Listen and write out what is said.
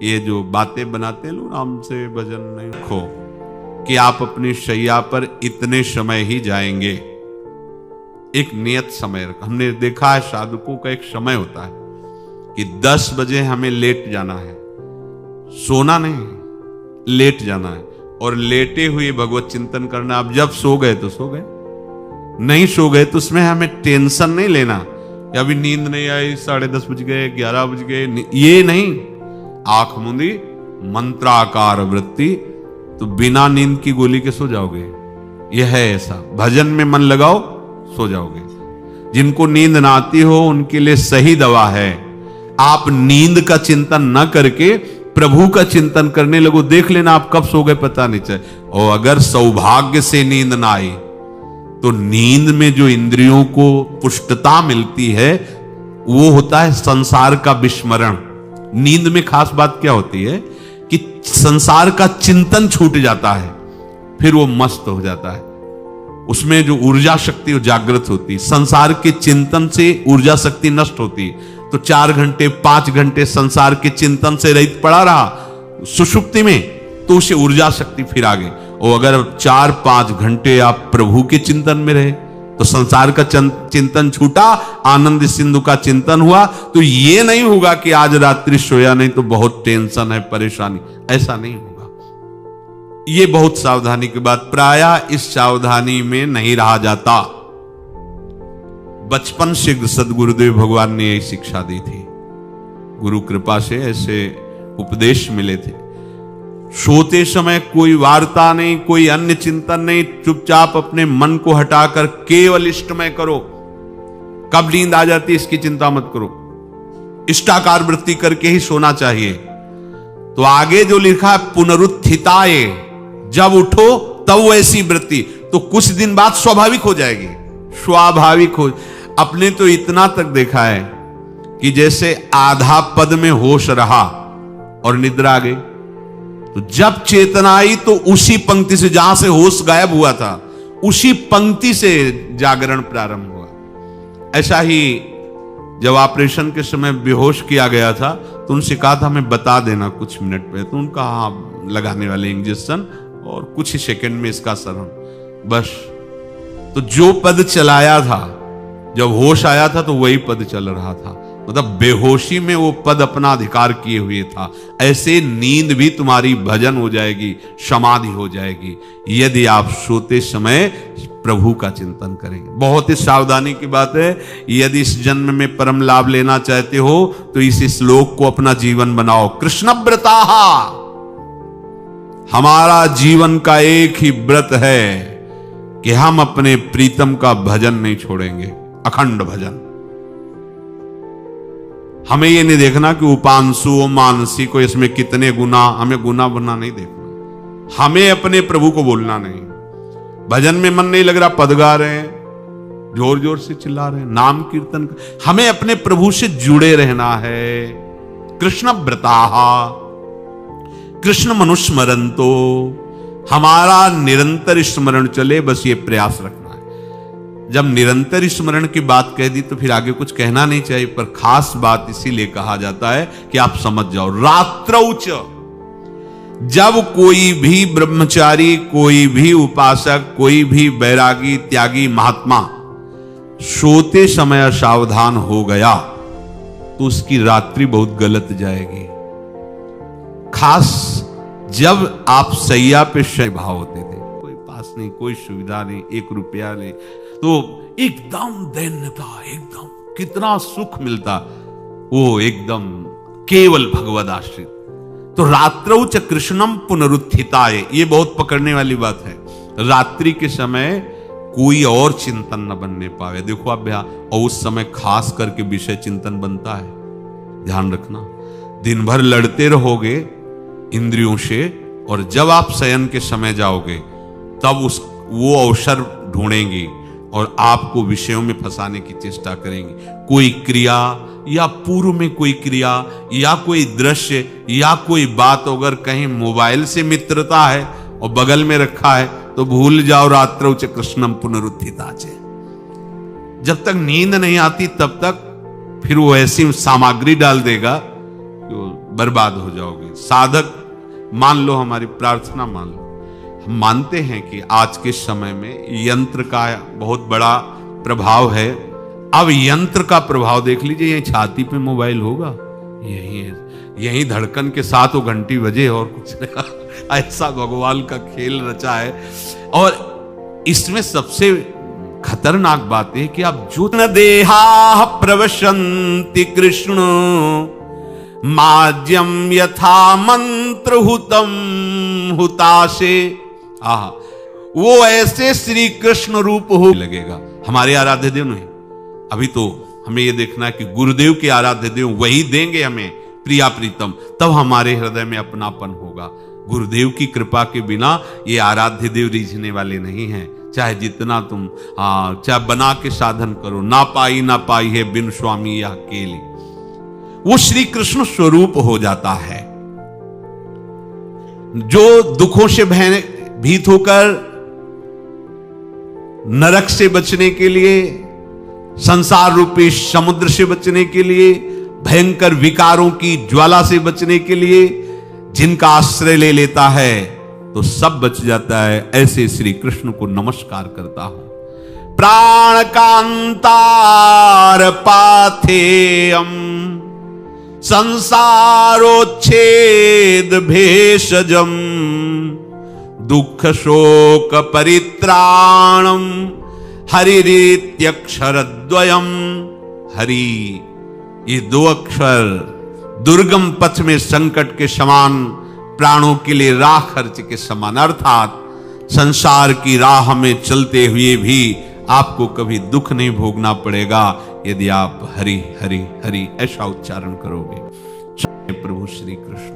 ये जो बातें बनाते हैं लोग, हमसे भजन नहीं खो कि आप अपनी शैया पर इतने समय ही जाएंगे। एक नियत समय रखा। हमने देखा है साधुकों का एक समय होता है कि 10 बजे हमें लेट जाना है, सोना नहीं, लेट जाना है और लेटे हुए भगवत चिंतन करना। अब जब सो गए तो सो गए, नहीं सो गए तो उसमें हमें टेंशन नहीं लेना कि अभी नींद नहीं आई, 10:30 बज गए, 11 बज गए, ये नहीं। आंख मूंदी, मंत्राकार वृत्ति, तो बिना नींद की गोली के सो जाओगे। यह है ऐसा, भजन में मन लगाओ सो जाओगे। जिनको नींद ना आती हो उनके लिए सही दवा है, आप नींद का चिंतन न करके प्रभु का चिंतन करने लगो, देख लेना आप कब सो गए पता नहीं चले। और अगर सौभाग्य से नींद ना आई तो नींद में जो इंद्रियों को पुष्टता मिलती है वो होता है संसार का विस्मरण। नींद में खास बात क्या होती है कि संसार का चिंतन छूट जाता है, फिर वो मस्त हो जाता है। उसमें जो ऊर्जा शक्ति वो जागृत होती, संसार के चिंतन से ऊर्जा शक्ति नष्ट होती। तो 4 घंटे 5 घंटे संसार के चिंतन से रहित पड़ा रहा सुषुप्ति में, तो उसे ऊर्जा शक्ति फिर आ गई। और अगर 4-5 घंटे आप प्रभु के चिंतन में रहे तो संसार का चिंतन छूटा, आनंद सिंधु का चिंतन हुआ। तो ये नहीं होगा कि आज रात्रि सोया नहीं तो बहुत टेंशन है, परेशानी, ऐसा नहीं होगा। ये बहुत सावधानी की बात, प्रायः इस सावधानी में नहीं रहा जाता। बचपन से सदगुरुदेव भगवान ने यही शिक्षा दी थी, गुरु कृपा से ऐसे उपदेश मिले थे। सोते समय कोई वार्ता नहीं, कोई अन्य चिंतन नहीं, चुपचाप अपने मन को हटाकर केवल इष्टमय करो। कब नींद आ जाती इसकी चिंता मत करो, इष्टाकार वृत्ति करके ही सोना चाहिए। तो आगे जो लिखा है पुनरुत्थिताय, जब उठो तब वैसी वृत्ति, तो कुछ दिन बाद स्वाभाविक हो जाएगी, स्वाभाविक हो। अपने तो इतना तक देखा है कि जैसे आधा पद में होश रहा और निद्रा आ गई, तो जब चेतना आई तो उसी पंक्ति से, जहां से होश गायब हुआ था उसी पंक्ति से जागरण प्रारंभ हुआ। ऐसा ही जब ऑपरेशन के समय बेहोश किया गया था तो उनसे कहा था हमें बता देना कुछ मिनट पे, तो उनका हाँ लगाने वाले इंजेक्शन और कुछ ही सेकंड में इसका सरम, बस। तो जो पद चलाया था, जब होश आया था तो वही पद चल रहा था, मतलब बेहोशी में वो पद अपना अधिकार किए हुए था। ऐसे नींद भी तुम्हारी भजन हो जाएगी, समाधि हो जाएगी, यदि आप सोते समय प्रभु का चिंतन करेंगे। बहुत ही सावधानी की बात है। यदि इस जन्म में परम लाभ लेना चाहते हो तो इस श्लोक को अपना जीवन बनाओ। कृष्णव्रताः, हमारा जीवन का एक ही व्रत है कि हम अपने प्रीतम का भजन नहीं छोड़ेंगे, अखंड भजन। हमें ये नहीं देखना कि उपांशु मानसी को इसमें कितने गुना, हमें गुना बना नहीं देखना। हमें अपने प्रभु को बोलना नहीं। भजन में मन नहीं लग रहा, पद गा रहे हैं, जोर जोर से चिल्ला रहे हैं, नाम कीर्तन, हमें अपने प्रभु से जुड़े रहना है। कृष्ण व्रताः कृष्ण मनुस्मरन्तो, हमारा निरंतर स्मरण चले, बस ये प्रयास रखना है। जब निरंतर स्मरण की बात कह दी तो फिर आगे कुछ कहना नहीं चाहिए, पर खास बात इसीलिए कहा जाता है कि आप समझ जाओ। रात्रौच, जब कोई भी ब्रह्मचारी, कोई भी उपासक, कोई भी बैरागी त्यागी महात्मा सोते समय असावधान हो गया तो उसकी रात्रि बहुत गलत जाएगी। खास जब आप सैया पे शय भाव होते थे, कोई पास नहीं, कोई सुविधा नहीं, 1 रुपया नहीं, तो एकदम दैन्यता, एकदम कितना सुख मिलता, वो एकदम केवल भगवद आश्रित। तो रात्रौ च कृष्णम पुनरुत्थिताय, ये बहुत पकड़ने वाली बात है। रात्रि के समय कोई और चिंतन न बनने पावे। देखो आप और उस समय खास करके विषय चिंतन बनता है, ध्यान रखना। दिन भर लड़ते रहोगे इंद्रियों से, और जब आप शयन के समय जाओगे तब वो अवसर ढूंढेंगी और आपको विषयों में फंसाने की चेष्टा करेंगी। कोई क्रिया या पूर्व में कोई क्रिया या कोई दृश्य या कोई बात, अगर कहीं मोबाइल से मित्रता है और बगल में रखा है तो भूल जाओ। रात्रौ च कृष्णम पुनरुत्थिताच, जब तक नींद नहीं आती तब तक फिर वो ऐसी सामग्री डाल देगा बर्बाद हो जाओगे। साधक मान लो, हमारी प्रार्थना मान लो। हम मानते हैं कि आज के समय में यंत्र का बहुत बड़ा प्रभाव है। अब यंत्र का प्रभाव देख लीजिए, यही छाती पे मोबाइल होगा, यही धड़कन के साथ वो घंटी बजे और कुछ नहीं। ऐसा भगवान का खेल रचा है। और इसमें सबसे खतरनाक बात है कि आप जो न देहा प्रवशंति कृष्ण माज्यम यथा मंत्र हुतम हुताशे। आहा, वो ऐसे श्री कृष्ण रूप हो लगेगा। हमारे आराध्य देव नहीं, अभी तो हमें ये देखना है कि गुरुदेव के आराध्य देव वही देंगे हमें प्रिया प्रीतम, तब हमारे हृदय में अपनापन होगा। गुरुदेव की कृपा के बिना ये आराध्य देव रीझने वाले नहीं हैं। चाहे जितना तुम चाहे बना के साधन करो, ना पाई है बिन स्वामी यह अकेले, वो श्री कृष्ण स्वरूप हो जाता है। जो दुखों से भीत होकर नरक से बचने के लिए, संसार रूपी समुद्र से बचने के लिए, भयंकर विकारों की ज्वाला से बचने के लिए जिनका आश्रय ले लेता है तो सब बच जाता है। ऐसे श्री कृष्ण को नमस्कार करता हूं। प्राण कांतार पाथेयम संसारोच्छेद भेषजम दुख शोक परित्राणम हरिरीत्यक्षरद्वयम। हरि, ये दो अक्षर दुर्गम पथ में संकट के समान, प्राणों के लिए राह खर्च के समान। अर्थात संसार की राह में चलते हुए भी आपको कभी दुख नहीं भोगना पड़ेगा यदि आप हरि हरि हरि ऐसा उच्चारण करोगे। प्रभु श्री कृष्ण।